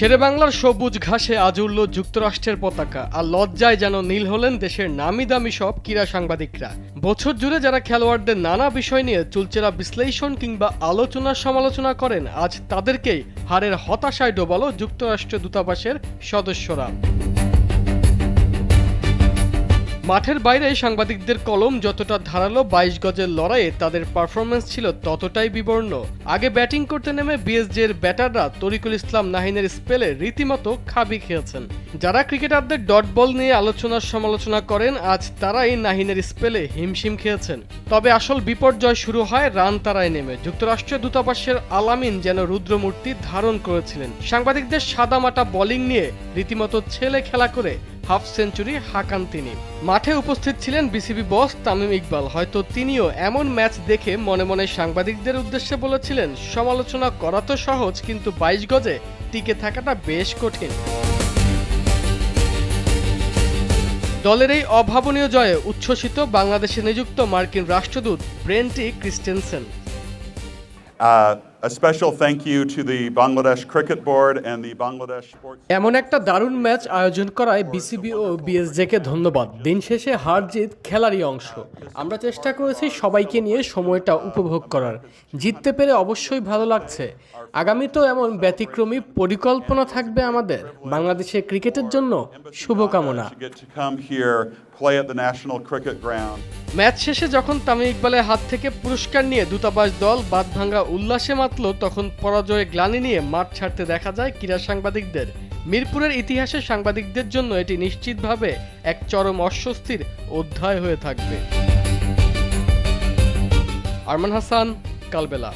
শেরেবাংলার সবুজ ঘাসে আজ উড়ল যুক্তরাষ্ট্রের পতাকা, আর লজ্জায় যেন নীল হলেন দেশের নামি দামি সব ক্রীড়া সাংবাদিকরা। বছর জুড়ে যারা খেলোয়াড়দের নানা বিষয় নিয়ে চুলচেরা বিশ্লেষণ কিংবা আলোচনা সমালোচনা করেন, আজ তাদেরকেই হারের হতাশায় ডোবালো যুক্তরাষ্ট্র দূতাবাসের সদস্যরা। মাঠের বাইরে সাংবাদিকদের কলম যতটা ধারালো, 22 গজের লড়াইয়ে তাদের পারফরম্যান্স ছিল ততটাই বিবর্ণ। আগে ব্যাটিং করতে নেমে বিএসজির ব্যাটাররা তরিকুল ইসলাম নাহিনের স্পেলে রীতিমতো খাবি খেয়েছেন। যারা ক্রিকেটারদের ডট বল নিয়ে আলোচনার সমালোচনা করেন, আজ তারাই নাহিনের স্পেলে হিমশিম খেয়েছেন। তবে আসল বিপর্যয় শুরু হয় রান তারায় নেমে। যুক্তরাষ্ট্রীয় দূতাবাসের আলামিন যেন রুদ্রমূর্তি ধারণ করেছিলেন। সাংবাদিকদের সাদামাটা বোলিং নিয়ে রীতিমতো ছেলে খেলা করে হাফ সেঞ্চুরি হাঁকান তিনি। মাঠে উপস্থিত ছিলেন বিসিবি বস তামিম ইকবাল। হয়তো তিনিও এমন ম্যাচ দেখে মনে মনে সাংবাদিকদের উদ্দেশ্যে বলেছিলেন, সমালোচনা করা তো সহজ, কিন্তু 22 গজে টিকে থাকাটা বেশ কঠিন। দলের এই অভাবনীয় জয়ে উচ্ছ্বসিত বাংলাদেশে নিযুক্ত মার্কিন রাষ্ট্রদূত ব্রেন্টি Christensen. A special thank you to the Bangladesh Cricket Board and the Bangladesh Sports. এমন একটা দারুণ ম্যাচ আয়োজন করায় বিসিবি ও বিএসজেকে ধন্যবাদ। দিন শেষে হার জিত খেলারই অংশ। আমরা চেষ্টা করেছি সবাইকে নিয়ে সময়টা উপভোগ করার। জিততে পেরে অবশ্যই ভালো লাগছে। আগামীতেও এমন ব্যতিক্রমী পরিকল্পনা থাকবে আমাদের। বাংলাদেশের ক্রিকেটের জন্য শুভকামনা। ম্যাচ শেষে যখন তামিম ইকবালের হাত থেকে পুরস্কার নিয়ে দূতাবাস দল বাঁধভাঙ্গা উল্লাসে মাতল, তখন পরাজয়ের গ্লানি নিয়ে মাঠ ছাড়তে দেখা যায় ক্রীড়া সাংবাদিকদের। মিরপুরের ইতিহাসে সাংবাদিকদের জন্য এটি নিশ্চিতভাবে এক চরম অস্বস্তির অধ্যায় হয়ে থাকবে। আরমান হাসান, কালবেলা।